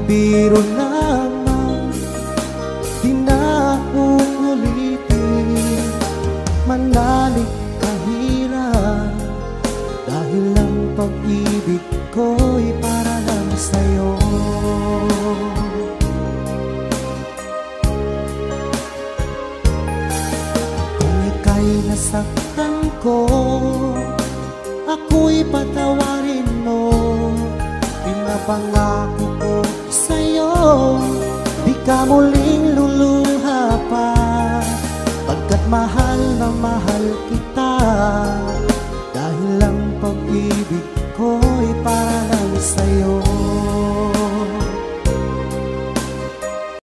biro naman, di na uulitin. Manalig kahirap, dahil ang pag-ibig ko'y para lang sa'yo. Kung ika'y nasaktan ko, ako'y patawarin mo. Pinapangako ko sa'yo, di ka muling luluha pa. Pagkat mahal na mahal kita, dahil ang pag-ibig